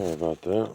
Sorry about that.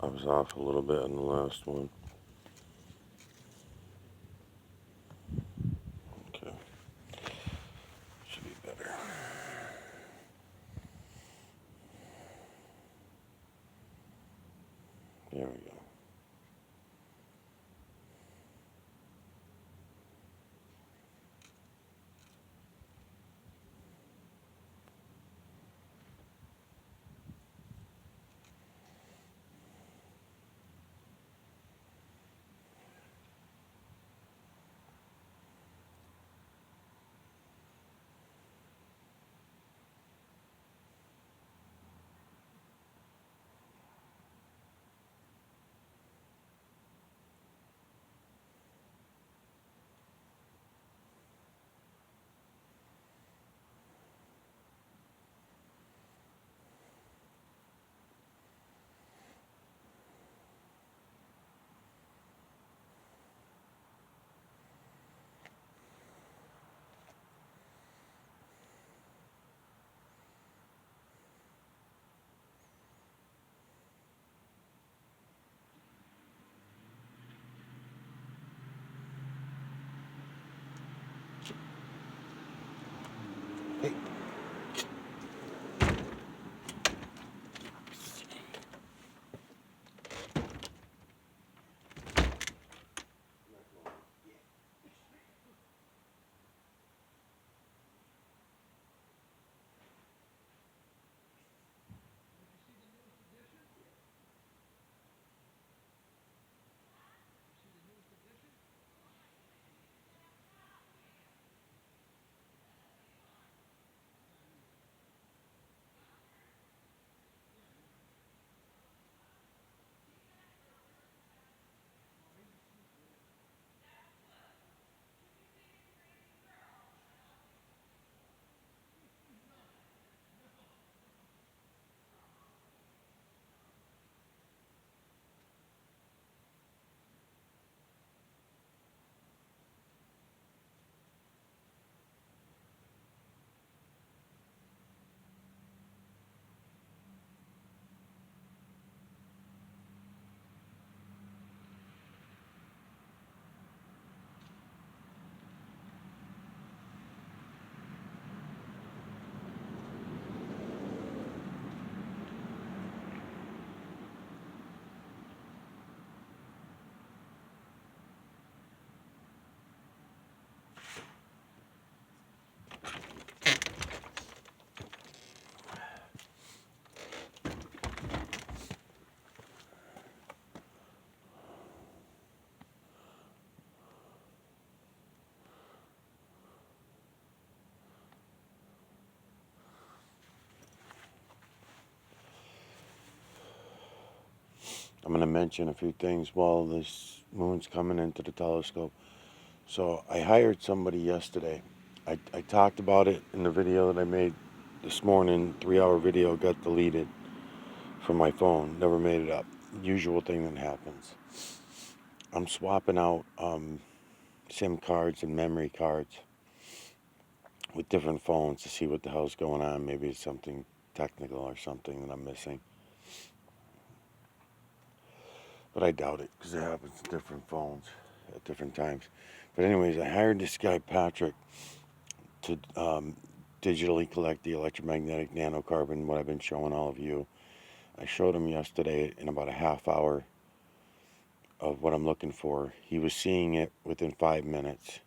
I was off a little bit on the last one. Okay. Should be better. There we go. Hey. I'm going to mention a few things while this moon's coming into the telescope. So I hired somebody yesterday. I talked about it in the video that I made this morning. 3-hour video got deleted from my phone. Never made it up. Usual thing that happens. I'm swapping out SIM cards and memory cards with different phones to see what the hell's going on. Maybe it's something technical or something that I'm missing. but I doubt it because it happens to different phones at different times. But anyways, I hired this guy Patrick to digitally collect the electromagnetic nanocarbon, what I've been showing all of you. I showed him yesterday in about a half hour of what I'm looking for. He was seeing it within 5 minutes,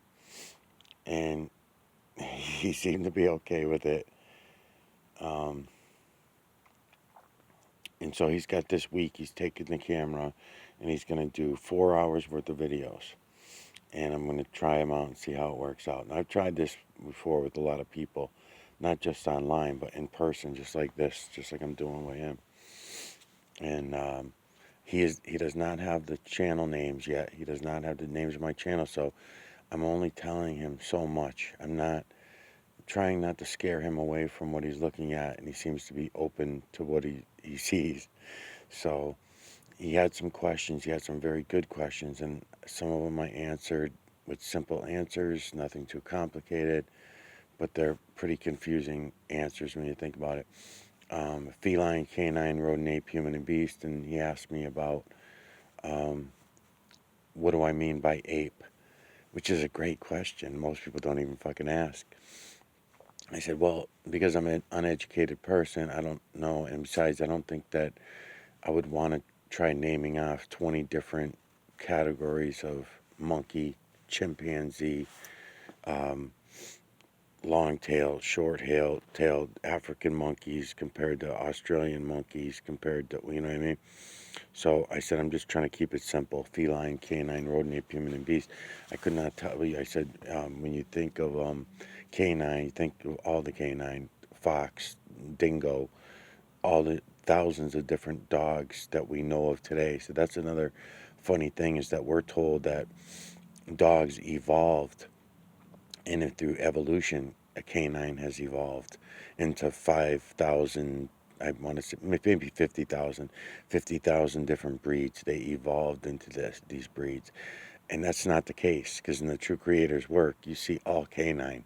and he seemed to be okay with it. Um, and so he's got this week, he's taking the camera and he's going to do 4 hours worth of videos. And I'm going to try them out and see how it works out. And I've tried this before with a lot of people, not just online, but in person, just like this, just like I'm doing with him. And he does not have the channel names yet. He does not have the names of my channel, so I'm only telling him so much. I'm not trying not to scare him away from what he's looking at, and he seems to be open to what he sees. So he had some questions. He had some very good questions, and some of them I answered with simple answers, nothing too complicated, but they're pretty confusing answers when you think about it. Feline, canine, rodent, ape, human, and beast, and he asked me about what do I mean by ape, which is a great question. Most people don't even fucking ask. I said, well, because I'm an uneducated person, I don't know, and besides, I don't think that I would want to try naming off 20 different categories of monkey, chimpanzee, um, long-tailed, short-tailed African monkeys compared to Australian monkeys compared to, you know what I mean? So I said, I'm just trying to keep it simple. Feline, canine, rodent, ape, human, and beast. I could not tell you. I said, when you think of canine, you think of all the canine, fox, dingo, all the thousands of different dogs that we know of today. So that's another funny thing is that we're told that dogs evolved, and through evolution, a canine has evolved into 5,000, I want to say maybe 50,000 different breeds. They evolved into these breeds. And that's not the case because in the True Creator's work, you see all canine.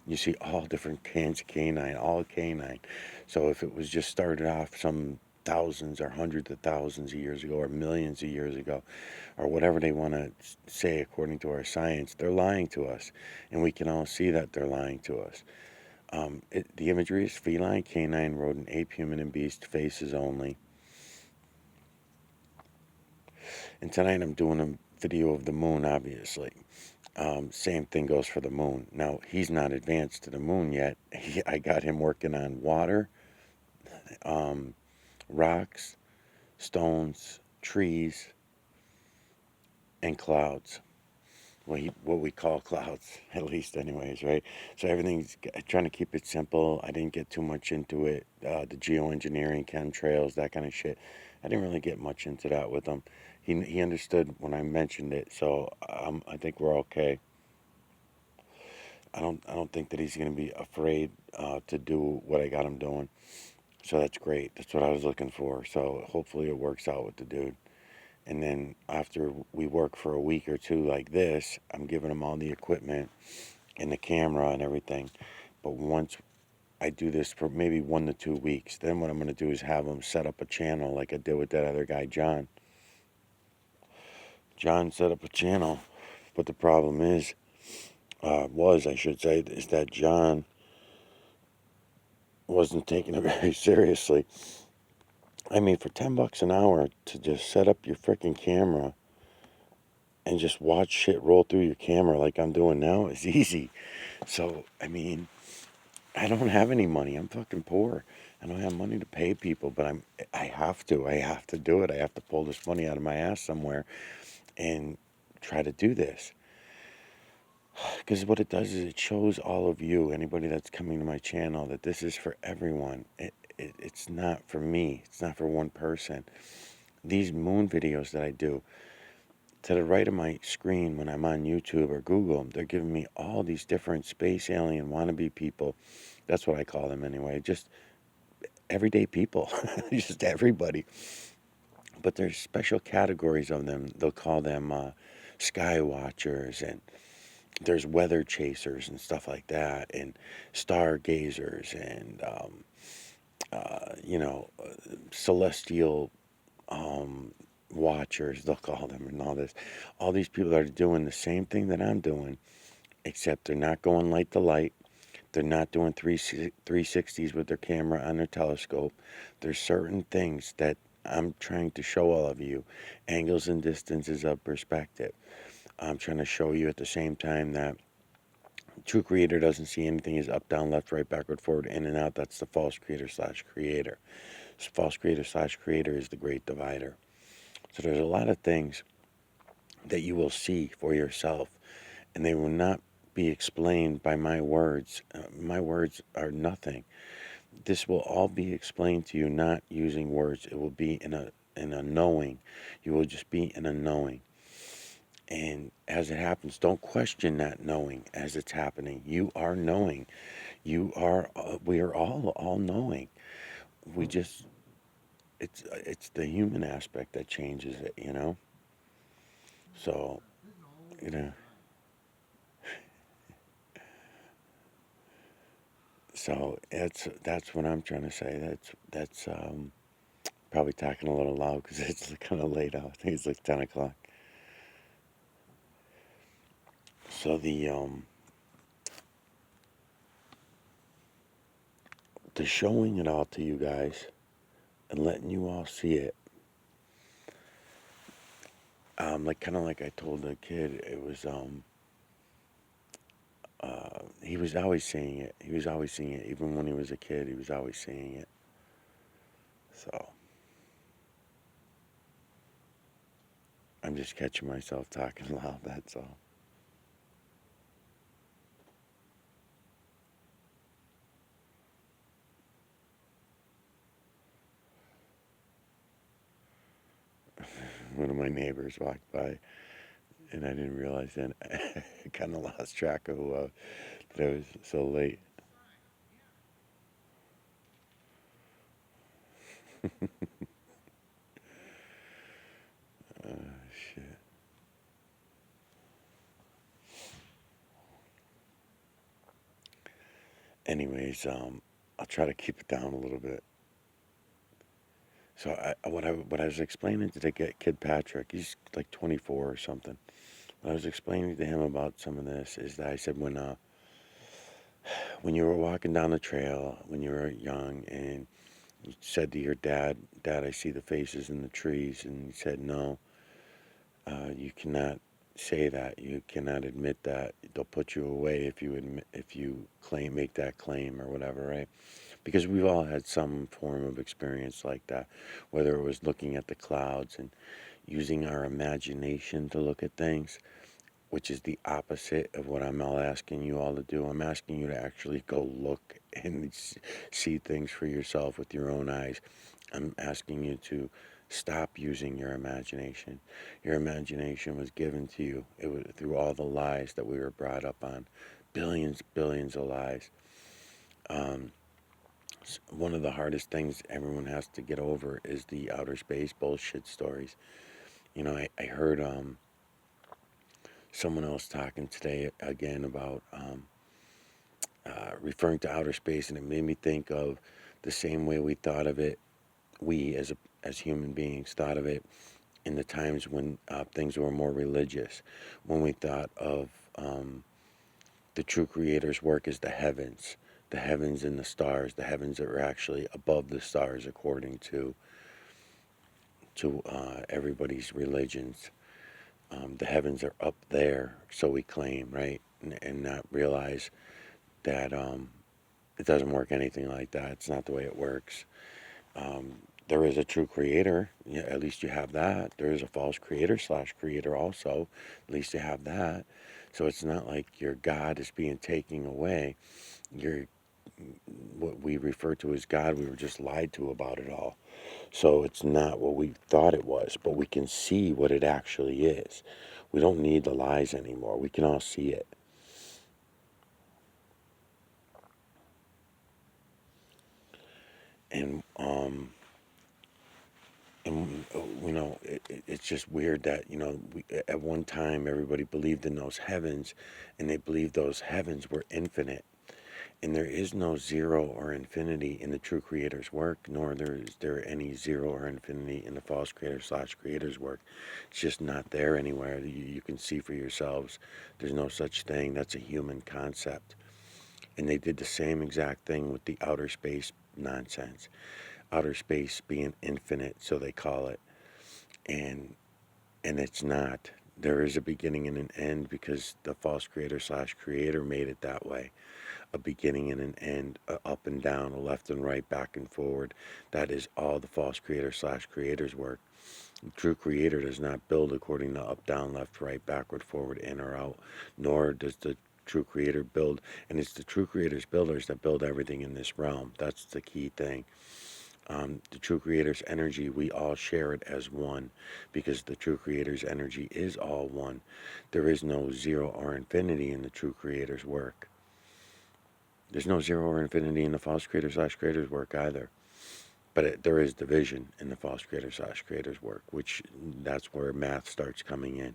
You see all different kinds of canine, all canine. So if it was just started off some thousands or hundreds of thousands of years ago or millions of years ago or whatever they want to say according to our science, they're lying to us. And we can all see that they're lying to us. The imagery is feline, canine, rodent, ape, human, and beast, faces only. And tonight I'm doing a video of the moon, obviously. Same thing goes for the moon. Now, he's not advanced to the moon yet. I got him working on water, um, rocks, stones, trees, and clouds. What we call clouds, at least, anyways, right? So everything's trying to keep it simple. I didn't get too much into it. The geoengineering, chemtrails, that kind of shit. I didn't really get much into that with him. He understood when I mentioned it, so I think we're okay. I don't think that he's going to be afraid to do what I got him doing. So that's great. That's what I was looking for. So hopefully it works out with the dude. And then after we work for a week or two like this, I'm giving him all the equipment and the camera and everything. But once I do this for maybe 1 to 2 weeks, then what I'm going to do is have him set up a channel like I did with that other guy, John. John set up a channel, but the problem is, I should say, is that John wasn't taking it very seriously. I mean, for $10 an hour to just set up your freaking camera and just watch shit roll through your camera like I'm doing now is easy. So, I mean, I don't have any money. I'm fucking poor. I don't have money to pay people, but I have to. I have to do it. I have to pull this money out of my ass somewhere and try to do this. Because what it does is it shows all of you, anybody that's coming to my channel, that this is for everyone. It's not for me. It's not for one person. These moon videos that I do, to the right of my screen when I'm on YouTube or Google, they're giving me all these different space alien wannabe people. That's what I call them anyway. Just everyday people. Just everybody. But there's special categories of them. They'll call them sky watchers, and there's weather chasers and stuff like that, and stargazers, and celestial watchers, they'll call them, and all this. All these people are doing the same thing that I'm doing, except they're not going light to light. They're not doing 360s with their camera on their telescope. There's certain things that I'm trying to show all of you, angles and distances of perspective. I'm trying to show you at the same time that true creator doesn't see anything as up, down, left, right, backward, forward, in and out. That's the false creator slash creator. So false creator slash creator is the great divider. So there's a lot of things that you will see for yourself, and they will not be explained by my words. My words are nothing. This will all be explained to you not using words. It will be in a knowing. You will just be in a knowing. And as it happens, don't question that knowing as it's happening. You are knowing. We are all knowing. We just, it's the human aspect that changes it, you know? So, you know, so that's what I'm trying to say. That's probably talking a little loud because it's kind of late out. I think it's like 10 o'clock. So the showing it all to you guys and letting you all see it, like kind of like I told the kid, it was he was always seeing it. He was always seeing it, even when he was a kid. He was always seeing it. So I'm just catching myself talking loud. That's all. One of my neighbors walked by, and I didn't realize then. I kind of lost track of that I was so late. Shit. Anyways, I'll try to keep it down a little bit. So what I was explaining to the kid Patrick, he's like 24 or something. What I was explaining to him about some of this is that I said when you were walking down the trail when you were young and you said to your dad, "Dad, I see the faces in the trees," and he said, "No, you cannot say that. You cannot admit that. They'll put you away if you make that claim or whatever, right?" Because we've all had some form of experience like that, whether it was looking at the clouds and using our imagination to look at things, which is the opposite of what I'm all asking you all to do. I'm asking you to actually go look and see things for yourself with your own eyes. I'm asking you to stop using your imagination. Your imagination was given to you. It was through all the lies that we were brought up on, billions of lies. Um, One of the hardest things everyone has to get over is the outer space bullshit stories. You know, I heard someone else talking today again about referring to outer space, and it made me think of the same way we thought of it. We as human beings thought of it in the times when things were more religious, when we thought of the true Creator's work as the heavens and the stars, the heavens that were actually above the stars, according to everybody's religions. The heavens are up there, so we claim, right? And not realize that it doesn't work anything like that. It's not the way it works. There is a true creator. Yeah, at least you have that. There is a false creator slash creator also. At least you have that. So it's not like your God is being taken away. Your what we refer to as God, we were just lied to about it all. So it's not what we thought it was, but we can see what it actually is. We don't need the lies anymore. We can all see it. And you know, it's just weird that at one time everybody believed in those heavens, and they believed those heavens were infinite, And there is no zero or infinity in the true creator's work, nor is there any zero or infinity in the false creator slash creator's work. It's just not there anywhere. You can see for yourselves. There's no such thing. That's a human concept. And they did the same exact thing with the outer space nonsense. Outer space being infinite, so they call it. And it's not. There is a beginning and an end because the false creator slash creator made it that way. A beginning and an end, a up and down, a left and right, back and forward. That is all the false creator slash creator's work. The true creator does not build according to up, down, left, right, backward, forward, in or out, nor does the true creator build. And it's the true creator's builders that build everything in this realm. That's the key thing. The true creator's energy, we all share it as one because the true creator's energy is all one. There is no zero or infinity in the true creator's work. There's no zero or infinity in the false creator slash creator's work either. But there is division in the false creator slash creator's work, which that's where math starts coming in.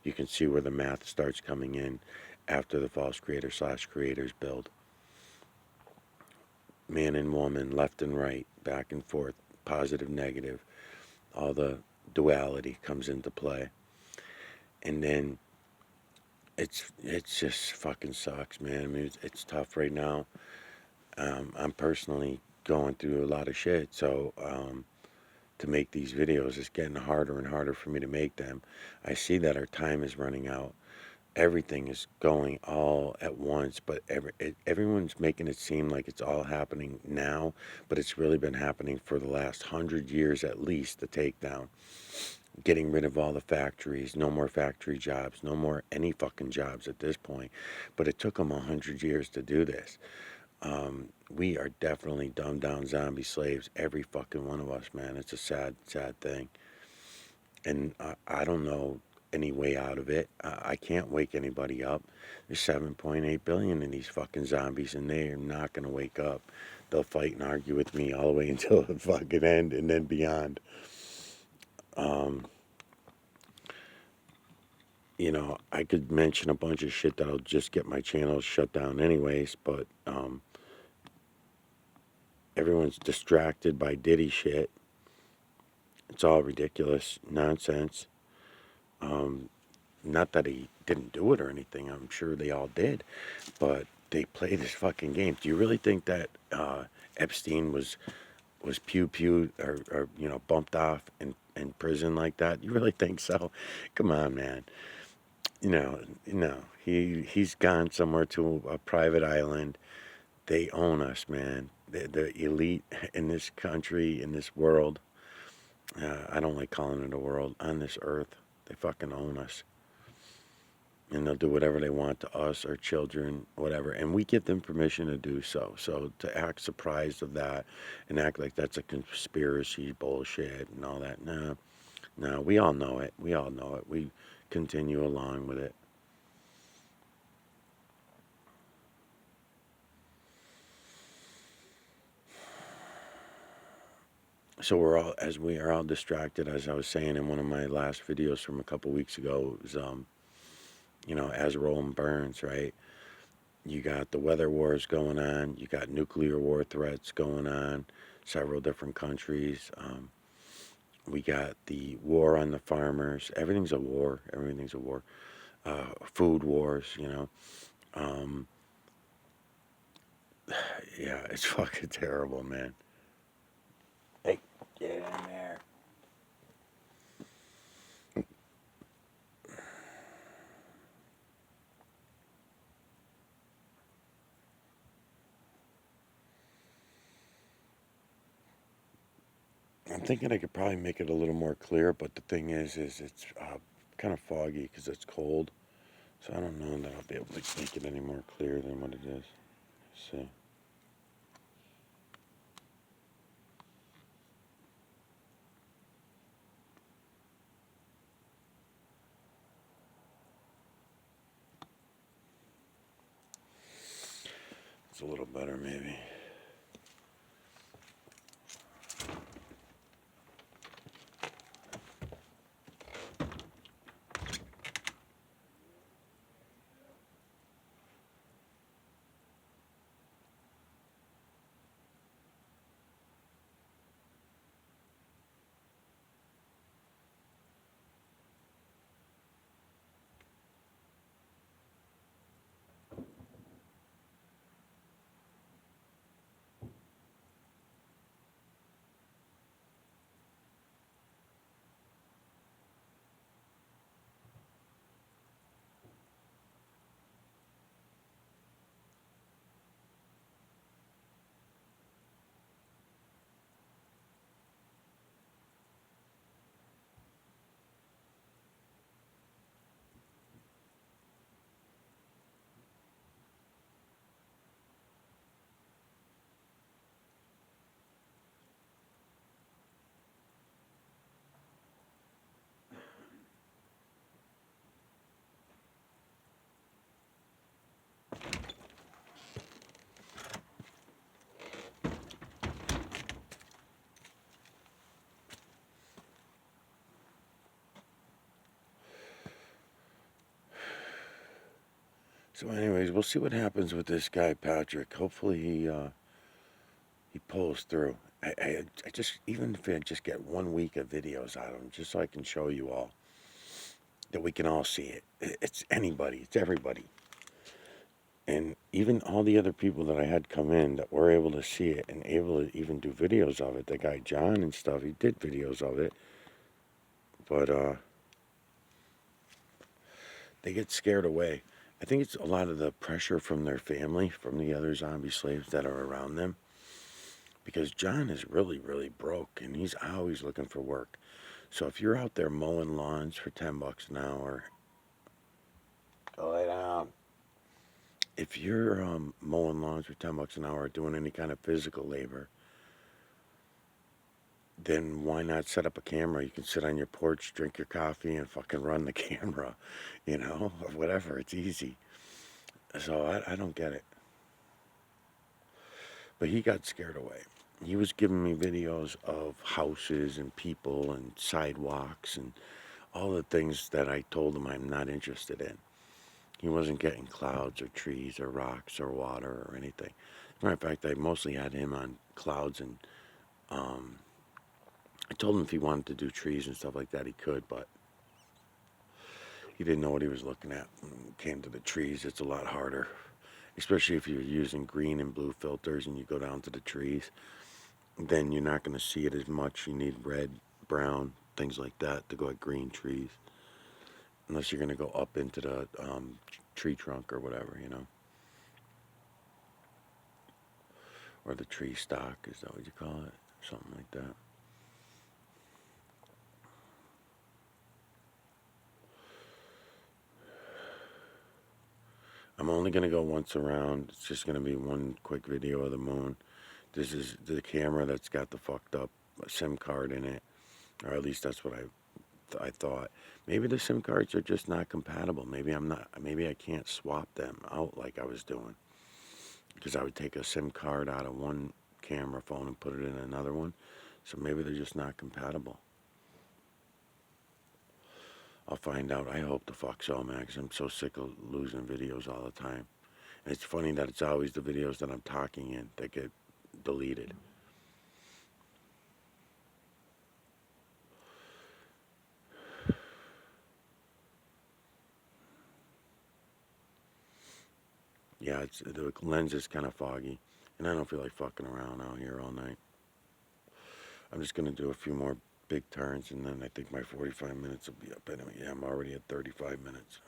You can see where the math starts coming in after the false creator slash creators build. Man and woman, left and right, back and forth, positive, negative, all the duality comes into play. And then it's just fucking sucks, man. I mean, it's tough right now. I'm personally going through a lot of shit, so to make these videos, it's getting harder and harder for me to make them. I see that our time is running out. Everything is going all at once, but everyone's making it seem like it's all happening now, but it's really been happening for the last 100 years at least, the takedown. Getting rid of all the factories, no more factory jobs, no more any fucking jobs at this point. But it took them 100 years to do this. We are definitely dumbed down zombie slaves, every fucking one of us, man. It's a sad, sad thing. And I don't know any way out of it. I can't wake anybody up. There's 7.8 billion in these fucking zombies, and they are not going to wake up. They'll fight and argue with me all the way until the fucking end and then beyond. You know, I could mention a bunch of shit that'll just get my channel shut down anyways, but everyone's distracted by Diddy shit. It's all ridiculous nonsense. Not that he didn't do it or anything. I'm sure they all did, but they play this fucking game. Do you really think that Epstein was pew pew or you know bumped off in prison like that? You really think so? Come on, man. He's gone somewhere to a private island. They own us, man. The elite in this country, in this world. I don't like calling it a world. On this earth, they fucking own us. And they'll do whatever they want to us, our children, whatever. And we give them permission to do so. So to act surprised of that and act like that's a conspiracy bullshit and all that, no, we all know it. We all know it. We continue along with it. So we are all distracted, as I was saying in one of my last videos from a couple weeks ago, it was, as Roland Burns, right? You got the weather wars going on. You got nuclear war threats going on, several different countries. We got the war on the farmers. Everything's a war. Everything's a war. Food wars, yeah, it's fucking terrible, man. Hey, get in there. I'm thinking I could probably make it a little more clear, but the thing is it's kind of foggy because it's cold. So I don't know that I'll be able to make it any more clear than what it is. Let's see. It's a little better, maybe. So, anyways, we'll see what happens with this guy, Patrick. Hopefully, he pulls through. I just, even if I just get 1 week of videos out of him, just so I can show you all that we can all see it. It's anybody, it's everybody. And even all the other people that I had come in that were able to see it and able to even do videos of it, the guy John and stuff, he did videos of it. But they get scared away. I think it's a lot of the pressure from their family, from the other zombie slaves that are around them. Because John is really, really broke and he's always looking for work. So if you're out there mowing lawns for $10 an hour, go lay down. If you're mowing lawns for $10 an hour, doing any kind of physical labor, then why not set up a camera? You can sit on your porch, drink your coffee, and fucking run the camera, or whatever. It's easy. So I don't get it. But he got scared away. He was giving me videos of houses and people and sidewalks and all the things that I told him I'm not interested in. He wasn't getting clouds or trees or rocks or water or anything. As a matter of fact, I mostly had him on clouds, and I told him if he wanted to do trees and stuff like that, he could, but he didn't know what he was looking at. When it came to the trees, it's a lot harder, especially if you're using green and blue filters and you go down to the trees. Then you're not going to see it as much. You need red, brown, things like that to go at green trees. Unless you're going to go up into the tree trunk or whatever, Or the tree stock, is that what you call it? Something like that. I'm only going to go once around. It's just going to be one quick video of the moon. This is the camera that's got the fucked up SIM card in it. Or at least that's what I thought. Maybe the SIM cards are just not compatible. Maybe I can't swap them out like I was doing. Because I would take a SIM card out of one camera phone and put it in another one. So maybe they're just not compatible. I'll find out. I hope the fuck so, man, because I'm so sick of losing videos all the time. And it's funny that it's always the videos that I'm talking in that get deleted. Yeah, the lens is kind of foggy, and I don't feel like fucking around out here all night. I'm just going to do a few more big turns, and then I think my 45 minutes will be up anyway. Yeah, I'm already at 35 minutes.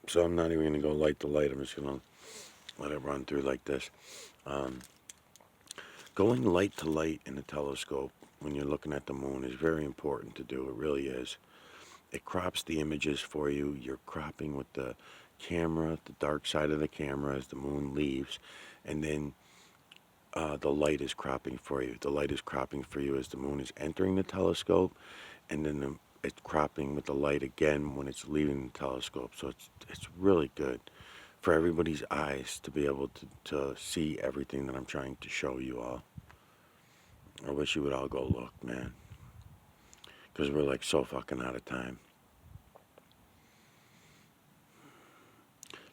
So I'm not even going to go light to light. I'm just going to let it run through like this. Going light to light in a telescope when you're looking at the moon is very important to do. It really is. It crops the images for you. You're cropping with the camera, the dark side of the camera as the moon leaves, and then the light is cropping for you. The light is cropping for you as the moon is entering the telescope, and then it's cropping with the light again when it's leaving the telescope. So it's really good for everybody's eyes to be able to see everything that I'm trying to show you all. I wish you would all go look, man, because we're like so fucking out of time.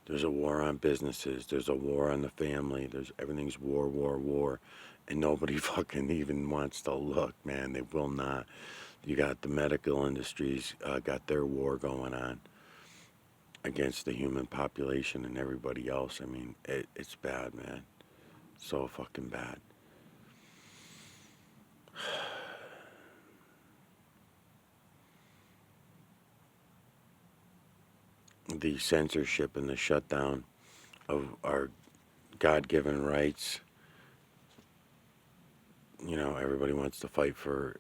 There's a war on businesses. There's a war on the family. Everything's war, war, war. And nobody fucking even wants to look, man. They will not. You got the medical industries got their war going on against the human population and everybody else. I mean, it's bad, man. So fucking bad. The censorship and the shutdown of our God-given rights. Everybody wants to fight for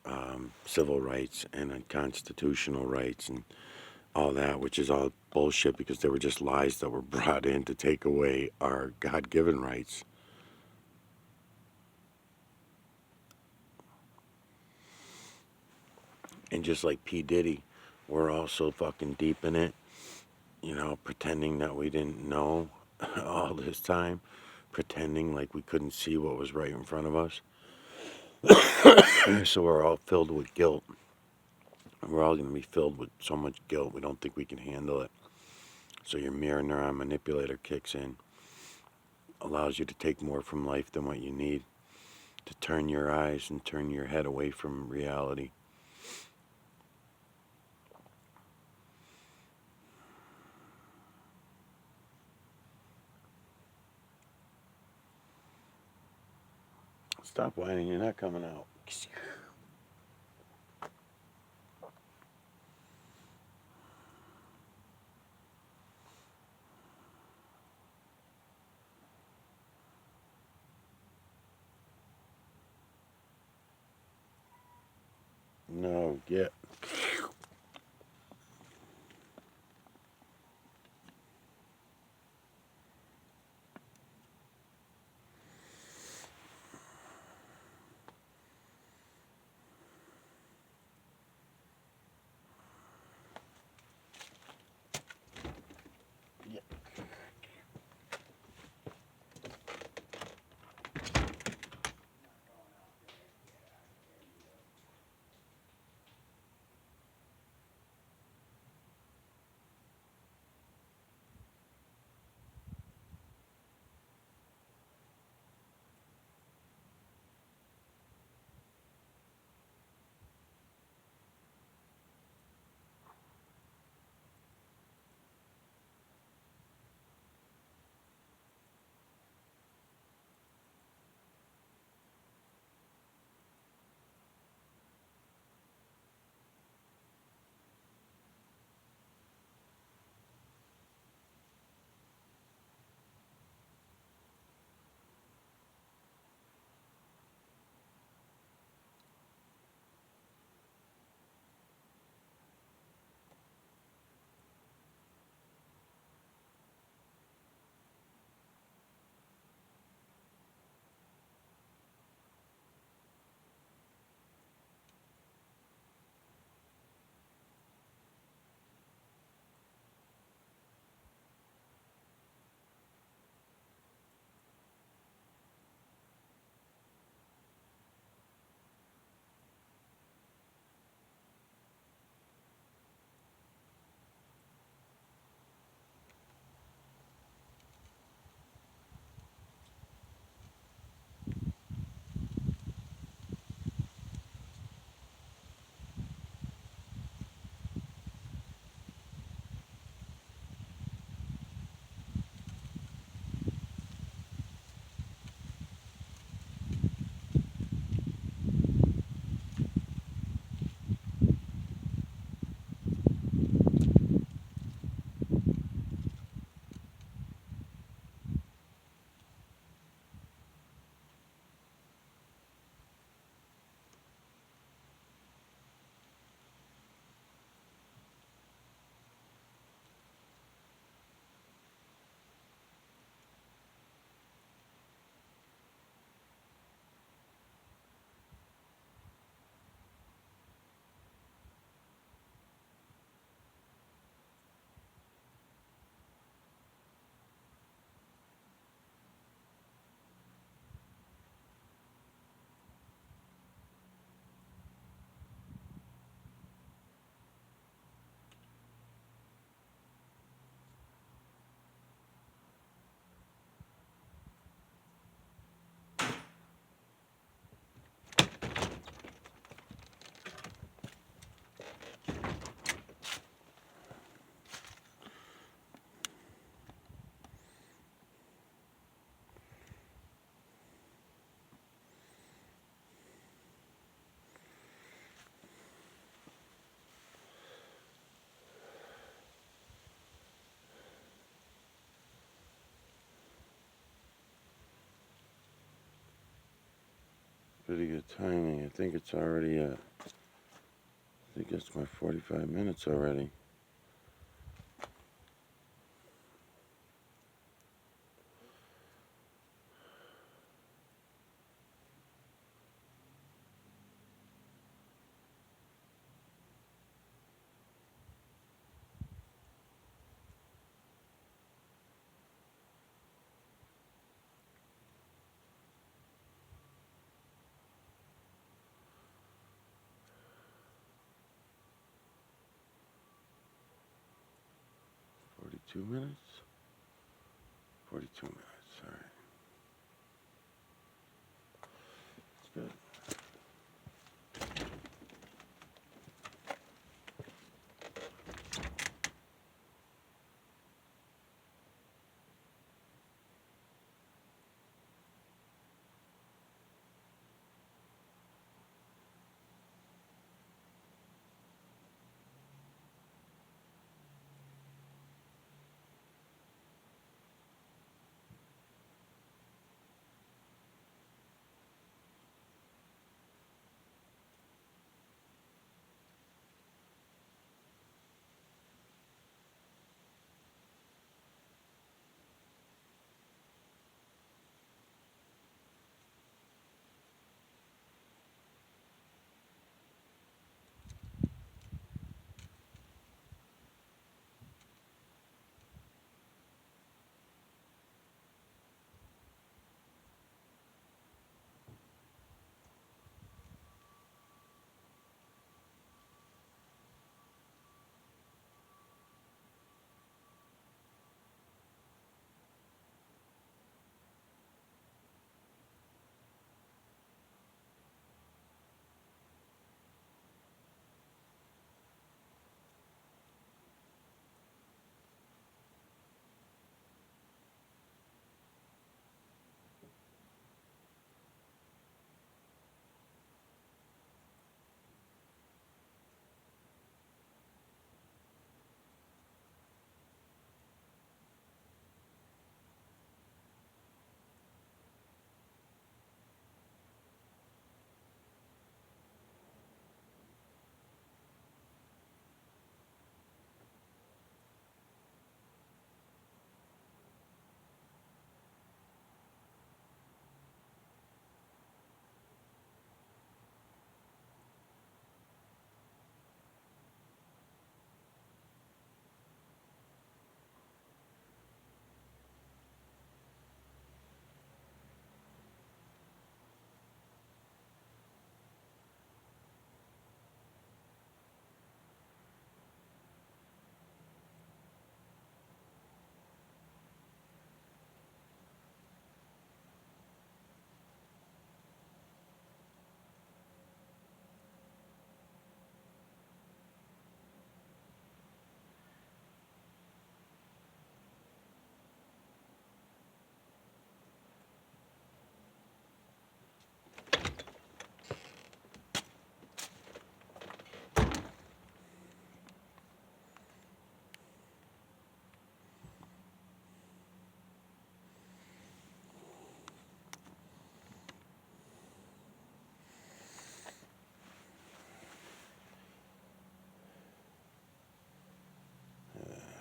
civil rights and constitutional rights and all that, which is all bullshit because they were just lies that were brought in to take away our God-given rights. And just like P. Diddy, we're all so fucking deep in it, pretending that we didn't know all this time, pretending like we couldn't see what was right in front of us. So we're all filled with guilt. We're all going to be filled with so much guilt we don't think we can handle it. So your mirror neuron manipulator kicks in, allows you to take more from life than what you need, to turn your eyes and turn your head away from reality. Stop whining, you're not coming out. No, get. Pretty good timing. I think it's already I think it's my 45 minutes already. 42 minutes? 42 minutes, alright. That's good.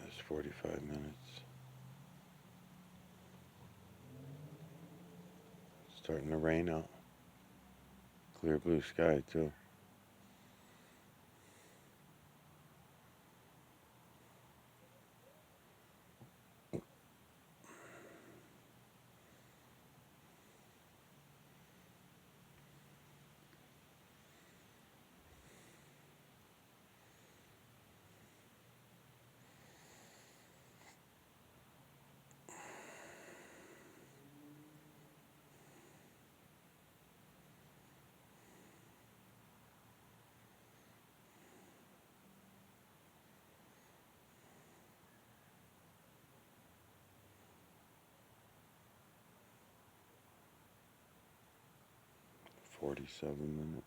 It's 45 minutes. Starting to rain out. Clear blue sky, too. $47 minutes.